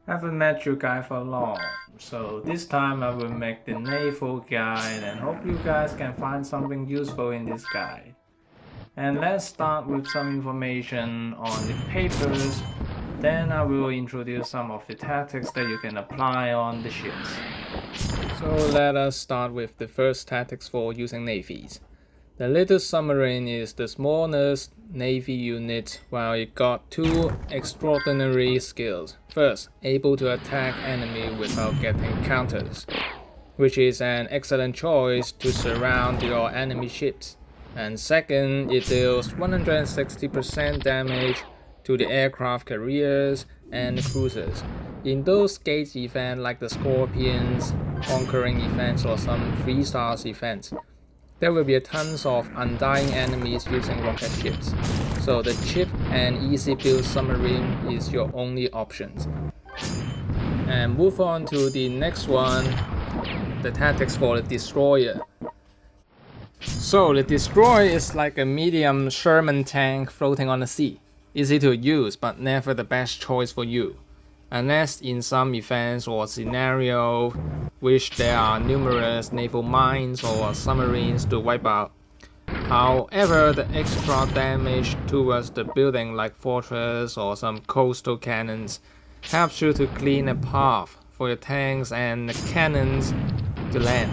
Haven't met you guys for long, so this time I will make the naval guide and hope you guys can find something useful in this guide. And let's start with some information on the papers, then I will introduce some of the tactics that you can apply on the ships. So let us start with the first tactics for using navies. The little submarine is the smallest navy unit, while it got two extraordinary skills. First, able to attack enemy without getting counters, which is an excellent choice to surround your enemy ships. And second, it deals 160% damage to the aircraft carriers and the cruisers. In those gauge events like the Scorpions, Conquering events or some 3-star events, there will be tons of undying enemies using rocket ships, so the cheap and easy build submarine is your only option. And move on to the next one, the tactics for the destroyer. So the destroyer is like a medium Sherman tank floating on the sea. Easy to use, but never the best choice for you, unless in some events or scenario which there are numerous naval mines or submarines to wipe out. However, the extra damage towards the building like fortress or some coastal cannons helps you to clean a path for your tanks and the cannons to land,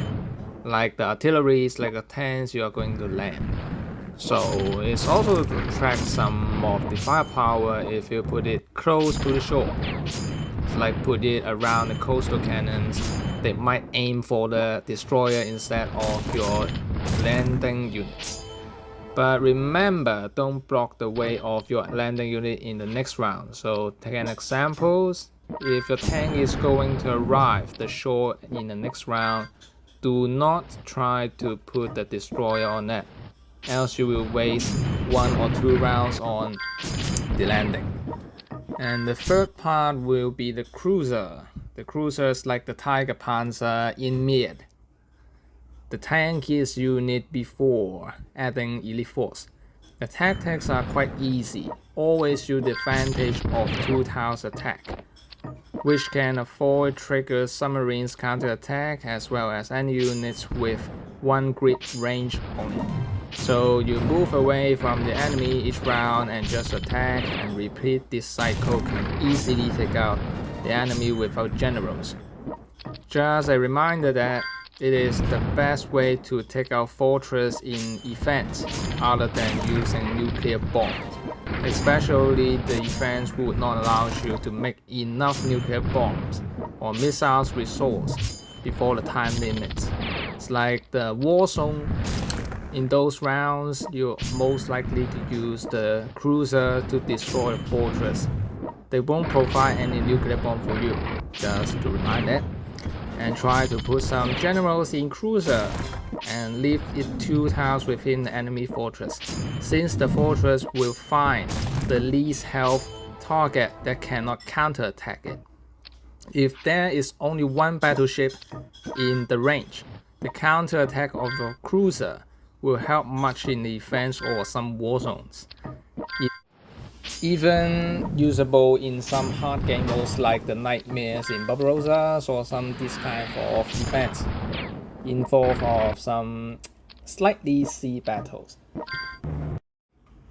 like the artillery, like the tanks you are going to land. So it's also to attract some of the firepower if you put it close to the shore. It's like put it around the coastal cannons. They might aim for the destroyer instead of your landing units. But remember, don't block the way of your landing unit in the next round. So take an example. If your tank is going to arrive the shore in the next round, do not try to put the destroyer on that, else you will waste 1 or 2 rounds on the landing. And the third part will be the cruiser. The cruiser is like the Tiger Panzer in mid. The tankiest unit before adding elite force. The tactics are quite easy. Always use the advantage of 2 tiles attack, which can avoid trigger submarines counterattack as well as any units with 1 grid range only. So you move away from the enemy each round and just attack and repeat. This cycle can easily take out the enemy without generals. Just a reminder that it is the best way to take out fortress in events other than using nuclear bombs. Especially the events would not allow you to make enough nuclear bombs or missiles resource before the time limit. It's like the war zone. In those rounds, you're most likely to use the cruiser to destroy a fortress. They won't provide any nuclear bomb for you, just to remind that. And try to put some generals in cruiser and leave it 2 tiles within the enemy fortress, since the fortress will find the least health target that cannot counterattack it. If there is only 1 battleship in the range, the counterattack of the cruiser will help much in the events or some war zones. Even usable in some hard game modes like the nightmares in Barbarossa or some this kind of events involve of some slightly sea battles.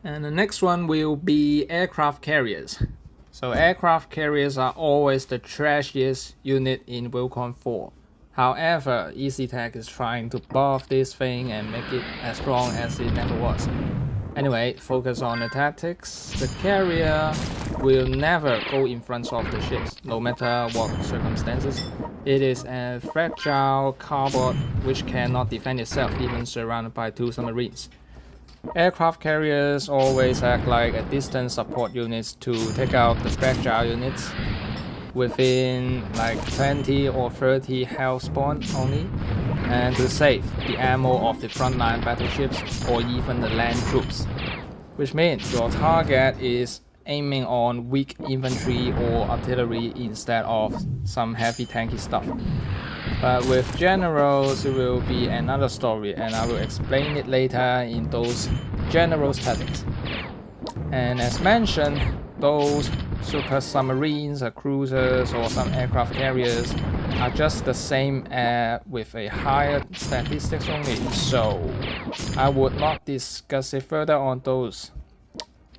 And the next one will be aircraft carriers. So aircraft carriers are always the trashiest unit in Worldcon 4. However, EasyTech is trying to buff this thing and make it as strong as it never was. Anyway, focus on the tactics. The carrier will never go in front of the ships, no matter what circumstances. It is a fragile cardboard which cannot defend itself even surrounded by 2 submarines. Aircraft carriers always act like a distant support units to take out the fragile units within like 20 or 30 health spawn only, and to save the ammo of the frontline battleships or even the land troops, which means your target is aiming on weak infantry or artillery instead of some heavy tanky stuff. But with generals, it will be another story, and I will explain it later in those general statics. And as mentioned, those super submarines or cruisers or some aircraft carriers are just the same with a higher statistics only, so I would not discuss it further on those.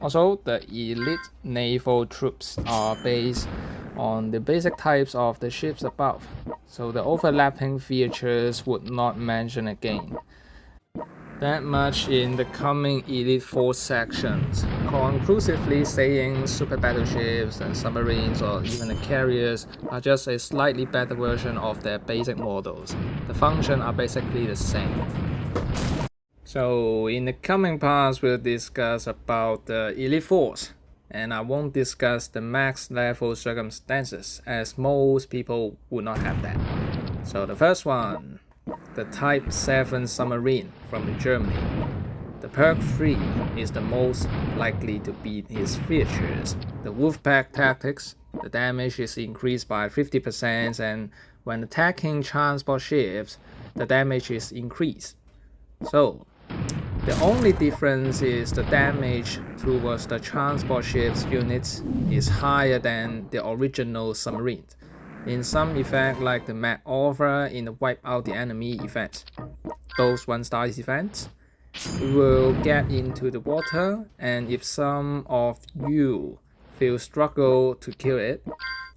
Also, the elite naval troops are based on the basic types of the ships above, so the overlapping features would not mention again. That much in the coming Elite Force sections. Conclusively saying super battleships and submarines or even the carriers are just a slightly better version of their basic models. The functions are basically the same. So in the coming parts we'll discuss about the Elite Force, and I won't discuss the max level circumstances as most people would not have that. So the first one, the Type VII Submarine from Germany. The Perk 3 is the most likely to beat his features. The Wolfpack tactics, the damage is increased by 50%, and when attacking transport ships, the damage is increased. So, the only difference is the damage towards the transport ships units is higher than the original submarine. In some effect like the maneuver in the wipe out the enemy event, those 1-star events, will get into the water, and if some of you feel struggle to kill it,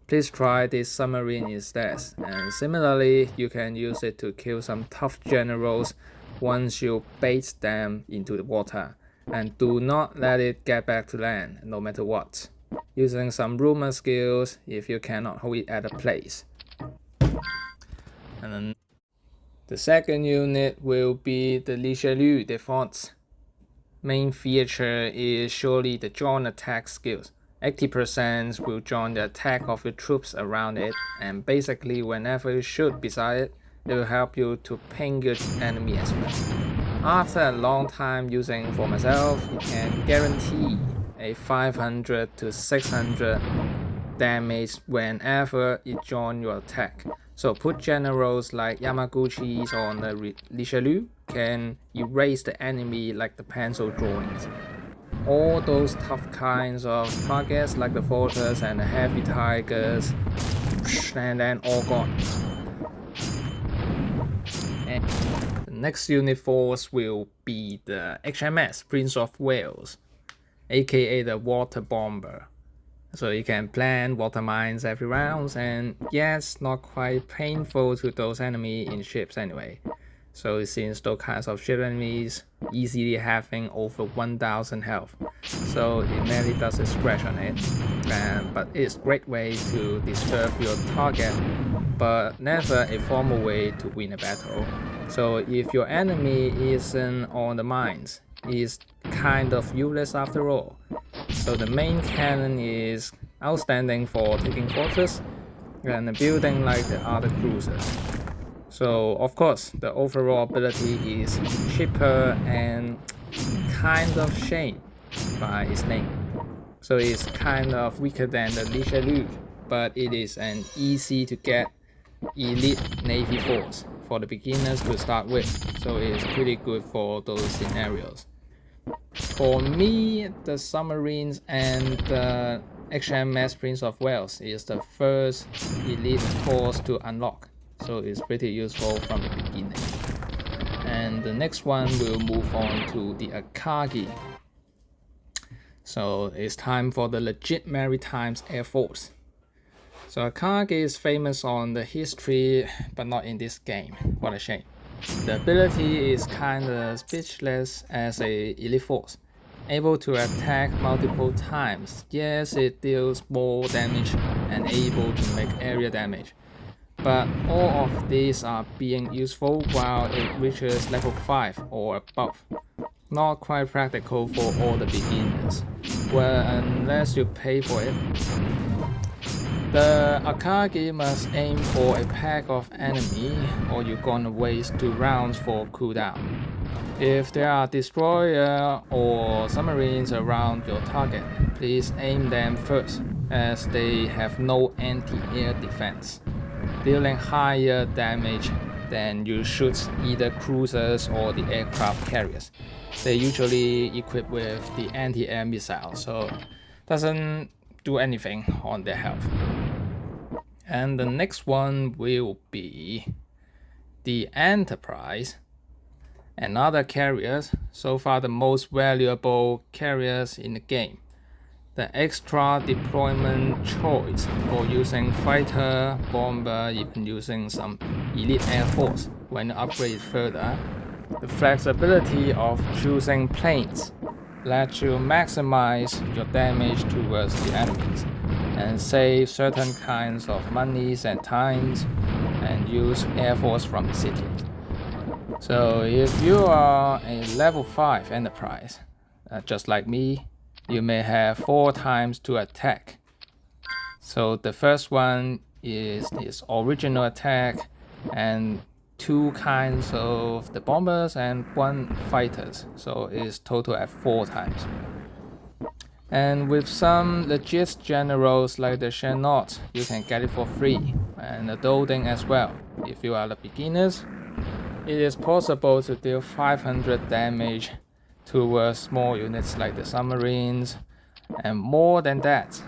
please try this submarine instead, and similarly you can use it to kill some tough generals once you bait them into the water, and do not let it get back to land no matter what, using some rumor skills if you cannot hold it at a place. And then the second unit will be the Richelieu Défense. Main feature is surely the joint attack skills. 80% will join the attack of the troops around it, and basically whenever you shoot beside it, it will help you to ping your enemy as well. After a long time using for myself, it can guarantee a 500 to 600 damage whenever it joins your attack. So put generals like Yamaguchi's on the Richelieu can erase the enemy like the pencil drawings. All those tough kinds of targets like the fortress and the heavy tigers, and then all gone. And the next unit force will be the HMS Prince of Wales, aka the water bomber. So you can plant water mines every round, and yes, not quite painful to those enemies in ships anyway. So since those kinds of ship enemies easily having over 1000 health, so it merely does a scratch on it, but it's a great way to disturb your target, but never a formal way to win a battle. So if your enemy isn't on the mines, it's kind of useless after all. So the main cannon is outstanding for taking fortress and building like the other cruisers. So of course the overall ability is cheaper and kind of shame by its name. So it's kind of weaker than the Richelieu, but it is an easy to get elite navy force for the beginners to start with, so it's pretty good for those scenarios. For me, the submarines and the HMS Prince of Wales is the first elite force to unlock, so it's pretty useful from the beginning. And the next one will move on to the Akagi. So it's time for the legit maritime air force. So Akagi is famous on the history, but not in this game. What a shame. The ability is kinda speechless as a elite force, able to attack multiple times. Yes, it deals more damage and able to make area damage, but all of these are being useful while it reaches level 5 or above. Not quite practical for all the beginners, well, unless you pay for it. The Akagi must aim for a pack of enemy, or you're gonna waste 2 rounds for cooldown. If there are destroyer or submarines around your target, please aim them first, as they have no anti-air defense. dealing higher damage than you shoot either cruisers or the aircraft carriers. They're usually equipped with the anti-air missile, so doesn't do anything on their health. And the next one will be the Enterprise. Another carriers, so far the most valuable carriers in the game. The extra deployment choice for using fighter, bomber, even using some elite air force when upgraded further. The flexibility of choosing planes lets you maximize your damage towards the enemies and save certain kinds of monies and times and use air force from the city. So if you are a level 5 Enterprise, just like me, you may have 4 times to attack. So the first one is this original attack and 2 kinds of the bombers and 1 fighters, so it's total at 4 times. And with some legit generals like the Chenots, you can get it for free, and the Dolding as well. If you are the beginners, it is possible to deal 500 damage towards small units like the submarines, and more than that.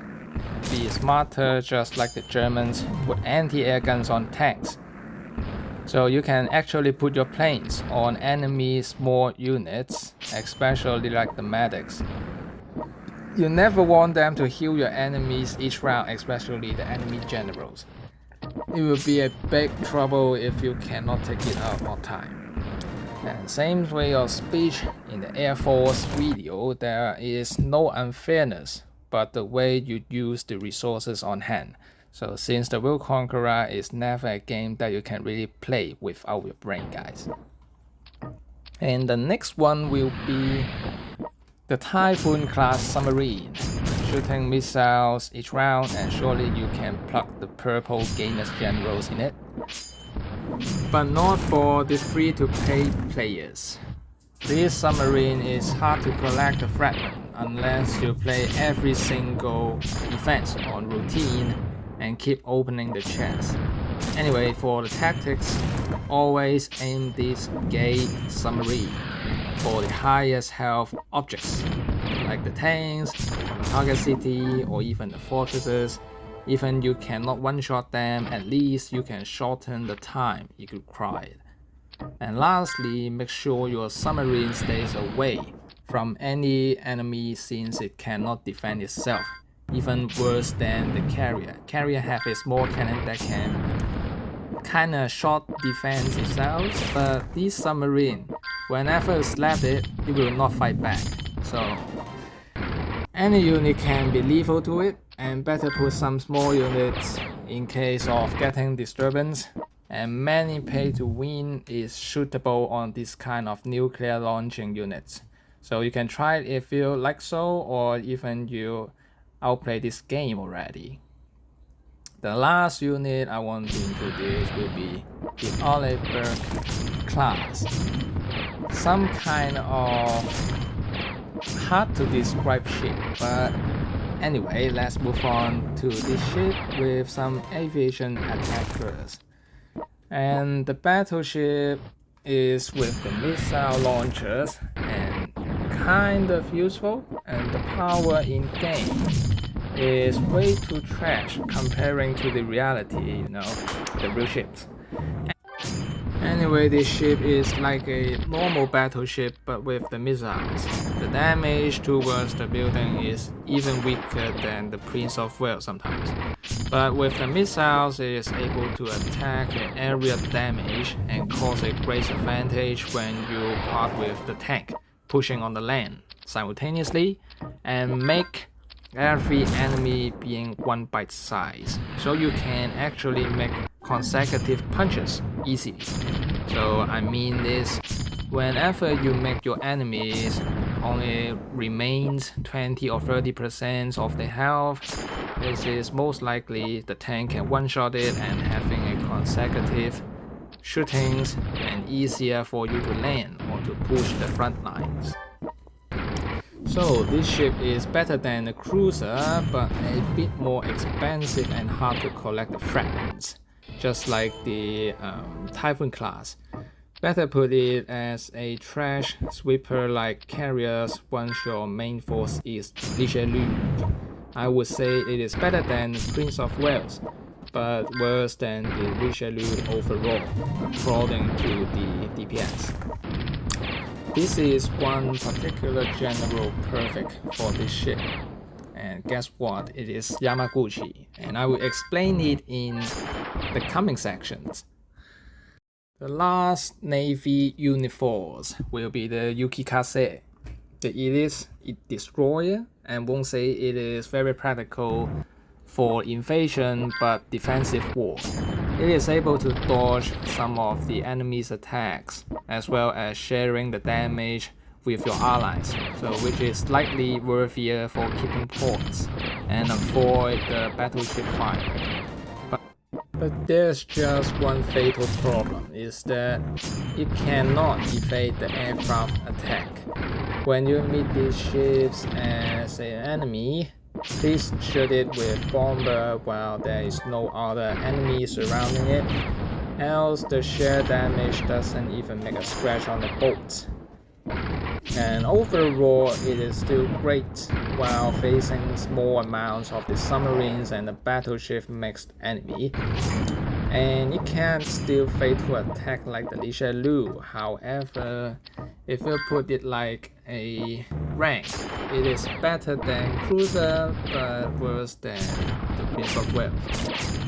Be smarter, just like the Germans, put anti-air guns on tanks. So you can actually put your planes on enemy small units, especially like the medics. You never want them to heal your enemies each round, especially the enemy generals. It will be a big trouble if you cannot take it out on time. And same way of speech in the Air Force video, there is no unfairness, but the way you use the resources on hand. So since the World Conqueror is never a game that you can really play without your brain, guys. And the next one will be the Typhoon-Class Submarine. Shooting missiles each round, and surely you can plug the purple gainers generals in it. But not for the free-to-play players. This submarine is hard to collect the fragment unless you play every single defense on routine and keep opening the chest. Anyway, for the tactics, always aim this gate submarine for the highest health objects, like the tanks, the target city, or even the fortresses. Even you cannot one-shot them, at least you can shorten the time if required. And lastly, make sure your submarine stays away from any enemy since it cannot defend itself. Even worse than the carrier. Carrier have a small cannon that can kinda short defense itself, but this submarine, whenever you slap it, it will not fight back. So any unit can be lethal to it, and better put some small units in case of getting disturbance. And many pay to win is suitable on this kind of nuclear launching units. So you can try it if you like so, or even you outplay this game already. The last unit I want to introduce will be the Arleigh Burke-Class. Some kind of hard to describe ship, but anyway, let's move on to this ship with some aviation attackers. And the battleship is with the missile launchers and kind of useful, and the power in game is way too trash comparing to the reality, the real ships. Anyway, this ship is like a normal battleship but with the missiles. The damage towards the building is even weaker than the Prince of Wales sometimes. But with the missiles, it is able to attack an area damage and cause a great advantage when you part with the tank, pushing on the land simultaneously, and make every enemy being one bite size. So you can actually make consecutive punches easily. So I mean this, whenever you make your enemies only remains 20 or 30% of their health, this is most likely the tank can one-shot it and having a consecutive shootings and easier for you to land or to push the front lines. So this ship is better than a cruiser, but a bit more expensive and hard to collect the fragments. just like the Typhoon-Class. Better put it as a trash sweeper-like carriers once your main force is Richelieu. I would say it is better than Prince of Wales, but worse than the Richelieu overall, according to the DPS. This is one particular general perfect for this ship. And guess what? It is Yamaguchi, and I will explain it in the coming sections. The last Navy uniforce will be the Yukikaze. The elite destroyer, and won't say it is very practical for invasion but defensive war. It is able to dodge some of the enemy's attacks, as well as sharing the damage with your allies, so which is slightly worthier for keeping ports and avoid the battleship fire. But there's just one fatal problem, is that it cannot evade the aircraft attack. When you meet these ships as an enemy, please shoot it with bomber while there is no other enemy surrounding it, else the sheer damage doesn't even make a scratch on the boat. And overall, it is still great while facing small amounts of the submarines and the battleship mixed enemy. And it can still fatal attack like the Richelieu. However, if you put it like a rank, it is better than cruiser but worse than the Prince of Wales.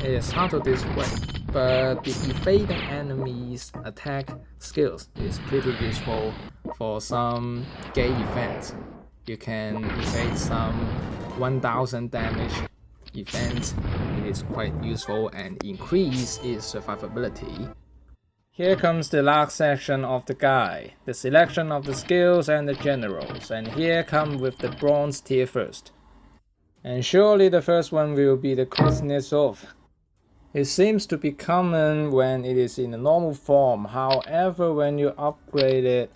It is hard to describe, but the evading enemies' attack skills is pretty useful for some gay events. You can evade some 1000 damage events. It is quite useful and increase its survivability. Here comes the last section of the guide, the selection of the skills and the generals, and here come with the bronze tier first. And surely the first one will be the Kuznetsov. It seems to be common when it is in a normal form, however when you upgrade it,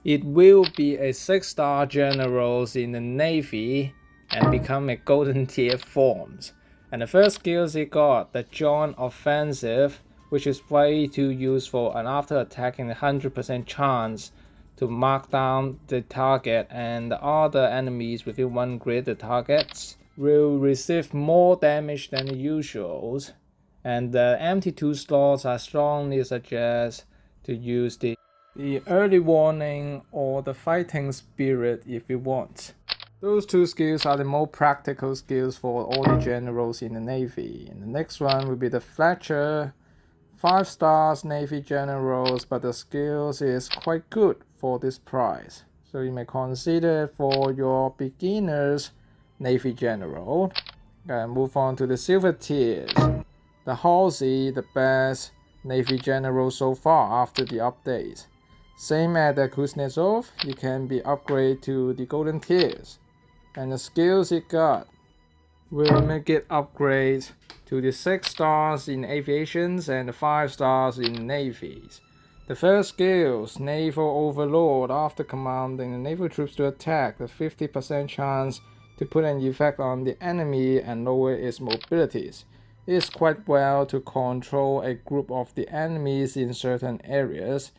it will be a 6-star general in the Navy and become a golden tier forms. And the first skills it got, the joint offensive, which is way too useful, and after attacking 100% chance to mark down the target and the other enemies within one grid, the targets will receive more damage than the usuals. And the empty 2 slots I strongly suggest to use the early warning or the fighting spirit if you want. Those 2 skills are the more practical skills for all the generals in the Navy. And the next one will be the Fletcher, 5 stars Navy generals, but the skills is quite good for this price. So you may consider it for your beginners Navy general. And move on to the silver tiers. The Halsey, the best Navy general so far after the updates. Same as the Kuznetsov, you can be upgraded to the golden tiers. And the skills it got will make it upgrade to the 6 stars in aviations and the 5 stars in navies. The first skills, Naval Overlord, after commanding the naval troops to attack, the 50% chance to put an effect on the enemy and lower its mobilities. It is quite well to control a group of the enemies in certain areas.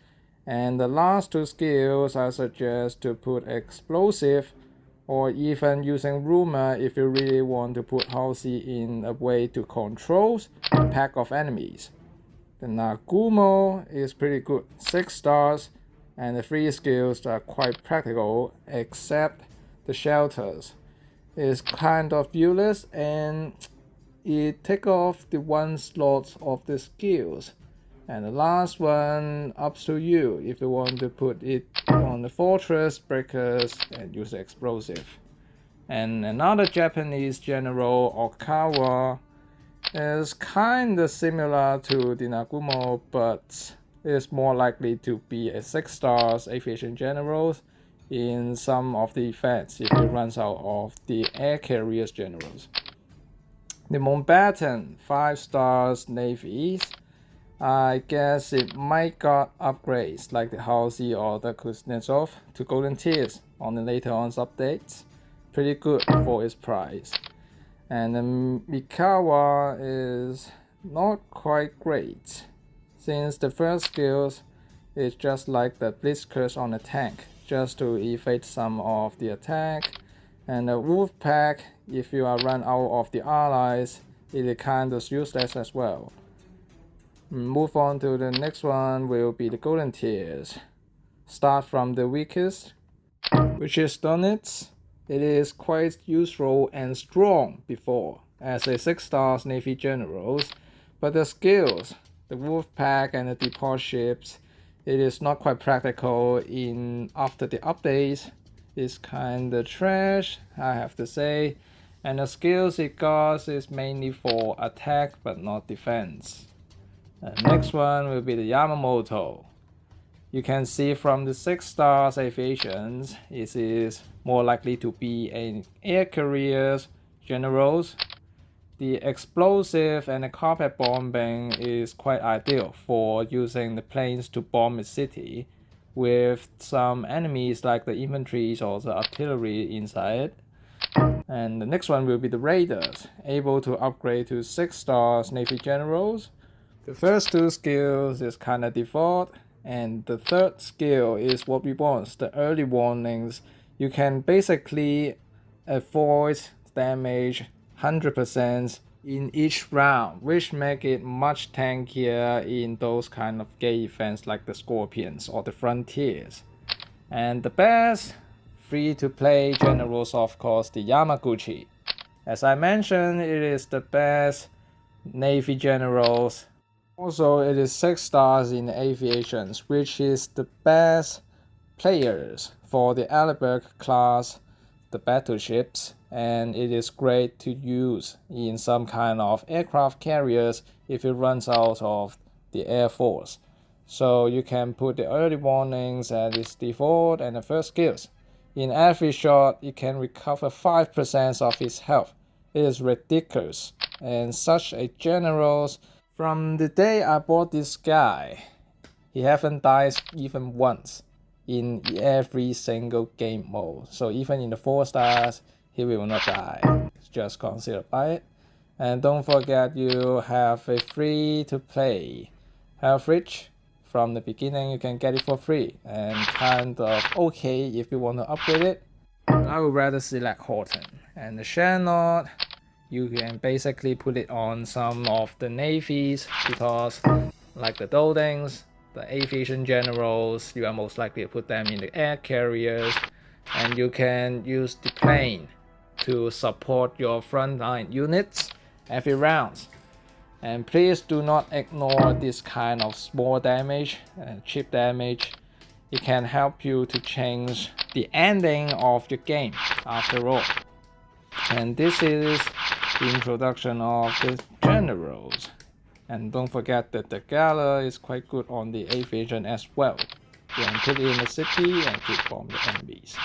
And the last 2 skills I suggest to put explosive, or even using rumor if you really want to put Halsey in a way to control a pack of enemies. The Nagumo is pretty good, 6 stars, and the 3 skills are quite practical except the shelters. It's kind of useless and it takes off the 1 slot of the skills. And the last one, up to you if you want to put it on the fortress, breakers, and use explosive. And another Japanese general, Okawa, is kinda similar to the Nagumo, but is more likely to be a 6 stars aviation general in some of the events if it runs out of the air carriers generals. The Mountbatten, 5 stars navies. I guess it might got upgrades like the Halsey or the Kuznetsov to golden tiers on the later on updates. Pretty good for its price. And the Mikawa is not quite great, since the first skills is just like the blitz curse on a tank, just to evade some of the attack. And the wolf pack, if you are run out of the allies, it is kind of useless as well. Move on to the next one will be the golden tiers. Start from the weakest, which is Dunits. It is quite useful and strong before as a 6-star Navy generals, but the skills, the wolf pack and the depot ships, it is not quite practical in after the updates. It's kinda trash, I have to say, and the skills it got is mainly for attack but not defense. The next one will be the Yamamoto. You can see from the 6 stars aviations, it is more likely to be an air carriers generals. The explosive and the carpet bombing is quite ideal for using the planes to bomb a city with some enemies like the infantry or the artillery inside. And the next one will be the Raiders, able to upgrade to 6 stars Navy generals. The first 2 skills is kinda default, and the third skill is what we want, the early warnings. You can basically avoid damage 100% in each round, which make it much tankier in those kind of gay events like the Scorpions or the Frontiers. And the best free-to-play generals, of course, the Yamaguchi. As I mentioned, it is the best Navy generals. Also, it is 6 stars in aviations, which is the best players for the Arleigh Burke-Class, the battleships, and it is great to use in some kind of aircraft carriers if it runs out of the Air Force. So you can put the early warnings at its default and the first skills. In every shot, it can recover 5% of its health. It is ridiculous, and such a generals. From the day I bought this guy, he haven't died even once in every single game mode. So even in the 4 stars, he will not die. Just consider buy it. And don't forget you have a free to play Health Rich. From the beginning you can get it for free and kind of okay if you want to upgrade it. I would rather select Horton. And the Shannon, you can basically put it on some of the navies because like the Doldings, the aviation generals, you are most likely to put them in the air carriers, and you can use the plane to support your frontline units every round. And please do not ignore this kind of small damage and cheap damage. It can help you to change the ending of the game after all. And this is the introduction of the generals. And don't forget that the Gala is quite good on the aviation as well. You can put it in the city and keep bomb the enemies.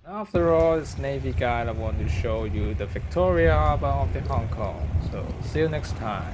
After all, this Navy guide I want to show you the Victoria Harbour of the Hong Kong. So see you next time.